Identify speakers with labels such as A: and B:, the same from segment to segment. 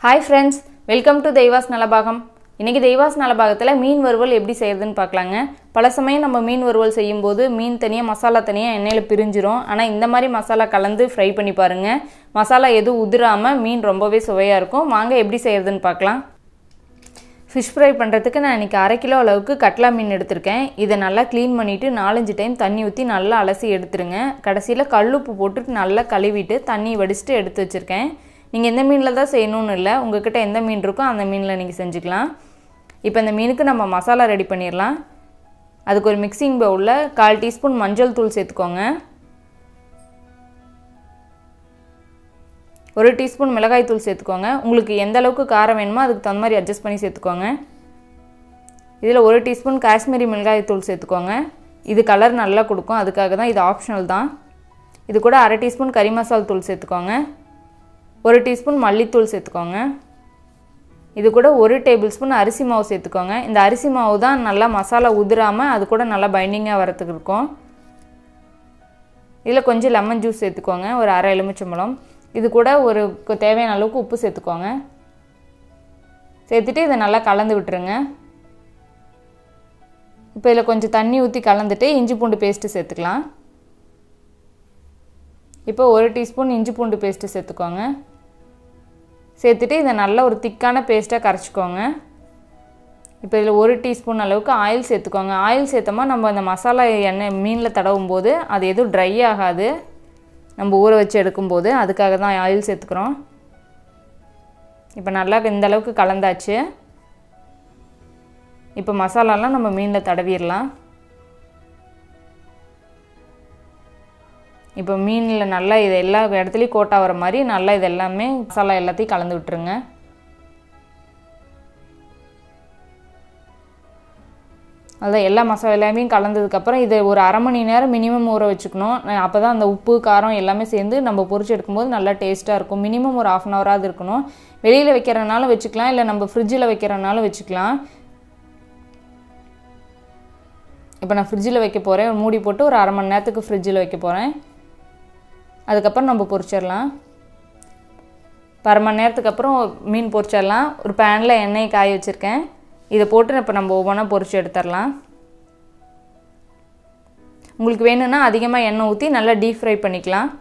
A: Hi friends, welcome to தெய்வாஸ் Nalabagam. இன்னைக்கு தெய்வாஸ் நலபாகத்துல மீன் வறுவல் எப்படி செய்யறதுன்னு பார்க்கலாங்க. பல சமயம் நம்ம மீன் வறுவல் செய்யும்போது மீன் தனியா மசாலா தனியா எண்ணெயில பிரிஞ்சிரும். ஆனா இந்த மாதிரி மசாலா கலந்து ஃப்ரை பண்ணி பாருங்க. மசாலா எதுவும் உதிராம மீன் ரொம்பவே சுவையா இருக்கும். வாங்க எப்படி செய்யறதுன்னு பார்க்கலாம். Fish fry பண்றதுக்கு நான் இன்னைக்கு 1/2 கிலோ அளவுக்கு கட்லா மீன் எடுத்துர்க்கேன். இத நல்லா க்ளீன் பண்ணிட்டு 4-5 டைம் தண்ணி ஊத்தி நல்லா அலசி எடுத்துருங்க. கடைசில கல்லுப்பு போட்டு நல்லா கழுவிட்டு தண்ணி வடிச்சிட்டு எடுத்து வச்சிருக்கேன். நீங்க எந்த மீன்ல தான் செய்யணும்னு இல்ல உங்ககிட்ட எந்த மீன் இருக்கோ அந்த மீன்ல நீங்க செஞ்சுக்கலாம். இப்போ இந்த மீனுக்கு நம்ம மசாலா ரெடி பண்ணிரலாம். அதுக்கு ஒரு மிக்ஸிங் பவுல்ல 1/4 டீஸ்பூன் மஞ்சள் தூள் சேர்த்துக்கோங்க. 1 டீஸ்பூன் மிளகாய் தூள் சேர்த்துக்கோங்க. உங்களுக்கு எந்த அளவுக்கு காரம் வேணுமோ அதுக்கு தகுந்த மாதிரி அட்ஜஸ்ட் பண்ணி சேர்த்துக்கோங்க. இதில 1 டீஸ்பூன் காஷ்மீரி மிளகாய் தூள் சேர்த்துக்கோங்க. இது கலர் நல்லா கொடுக்கும் அதுக்காக தான் இது ஆப்ஷனல் தான். இது கூட 1/2 டீஸ்பூன் கறி மசாலா தூள் சேர்த்துக்கோங்க. 1 டீஸ்பூன் மல்லித்தூள் சேர்த்துக்கோங்க. இது கூட 1 டேபிள்ஸ்பூன் அரிசி மாவு சேர்த்துக்கோங்க. இந்த அரிசி மாவு தான் நல்லா மசாலா உதிராம அது கூட நல்லா பைண்டிங்கா வரதுக்கு இருக்கும். இதல கொஞ்சம் லெமன் ஜூஸ் சேர்த்துக்கோங்க. ஒரு 1/2 எலுமிச்சம்பழம். இது கூட ஒரு தேவையான அளவுக்கு உப்பு சேர்த்துக்கோங்க. சேர்த்துட்டு இத நல்லா கலந்து விட்டுருங்க. இப்போ இதல கொஞ்சம் தண்ணி ஊத்தி கலந்துட்டு இஞ்சி பூண்டு பேஸ்ட் சேர்த்துக்கலாம். இப்போ 1 டீஸ்பூன் இஞ்சி பூண்டு பேஸ்ட் சேர்த்துக்கோங்க. சேர்த்துட்டு இத நல்ல ஒரு திக்கான பேஸ்டா கரைச்சுக்கோங்க. இப்போ இதல 1 டீஸ்பூன் அளவுக்கு ஆயில் சேர்த்துக்கோங்க. ஆயில் சேர்த்தமா நம்ம அந்த மசாலா எண்ணெய் மீன்ல தடவும்போது அது எதுவும் ட்ரை ஆகாது. நம்ம ஊற வச்சு எடுக்கும்போது அதுக்காக தான் ஆயில் சேர்த்துக்கறோம். இப்போ நல்லா இந்த அளவுக்கு கலந்தாச்சு. இப்போ மசாலாலாம் நம்ம மீன்ல தடவிரலாம். இப்போ மீன்ல நல்லா இது எல்லா இடத்துலயும் கோட் ஆவற மாதிரி நல்லா இதெல்லாம் மசாலா எல்லாத்தையும் கலந்து விட்டுருங்க. அத எல்லா மசாலாவையும் கலந்ததுக்கு அப்புறம் இத ஒரு 1/2 மணி நேரம் மினிமம் ஊற வச்சுக்கணும். அப்பதான் அந்த உப்பு காரம் எல்லாமே சேர்ந்து நம்ம பொரிச்சு எடுக்கும்போது நல்லா டேஸ்டா இருக்கும். மினிமம் ஒரு 1/2 hour ஆது இருக்கணும். வெளியில வைக்கிறனால வெச்சுக்கலாம் இல்ல நம்ம ஃப்ரிட்ஜ்ல வைக்கிறனால வெச்சுக்கலாம். இப்போ நான் ஃப்ரிட்ஜ்ல வைக்க போறேன். மூடி போட்டு ஒரு 1/2 மணி நேரத்துக்கு ஃப்ரிட்ஜ்ல வைக்க போறேன். அதுக்கு அப்புறம் நம்ம பொரிச்சிரலாம். 1/2 மணி நேரத்துக்கு அப்புறம் மீன் பொரிச்சிரலாம். ஒரு panல எண்ணெய் காய வச்சிருக்கேன். இத போட்டு இப்ப நம்ம ஒவ்வொண்ணா பொரிச்சு எடுத்துறலாம். உங்களுக்கு வேணும்னா அதிகமா எண்ணெய் ஊத்தி நல்லா டீப் ஃப்ரை பண்ணிக்கலாம்.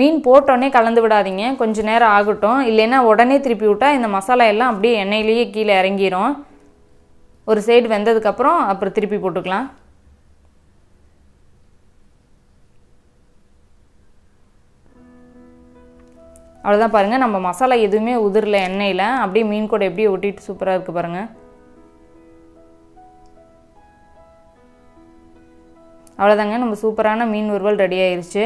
A: மீன் போட்டோனே கலந்து விடாதீங்க. கொஞ்ச நேரம் ஆகட்டும். இல்லனா உடனே திருப்பி விட்டா இந்த மசாலா எல்லாம் அப்படியே எண்ணெயிலேயே கீழ இறங்கிரும். ஒரு சைடு வெந்ததுக்கு அப்புறம் திருப்பி போட்டுக்கலாம். அவ்வளவுதான் பாருங்க நம்ம மசாலா எதுவுமே உதிரல எண்ணெயில. அப்படியே மீன் கூட எப்படி ஒட்டிட்டு சூப்பரா இருக்கு பாருங்க. அவ்வளவுதாங்க நம்ம சூப்பரான மீன் வறுவல் ரெடி ஆயிருச்சு.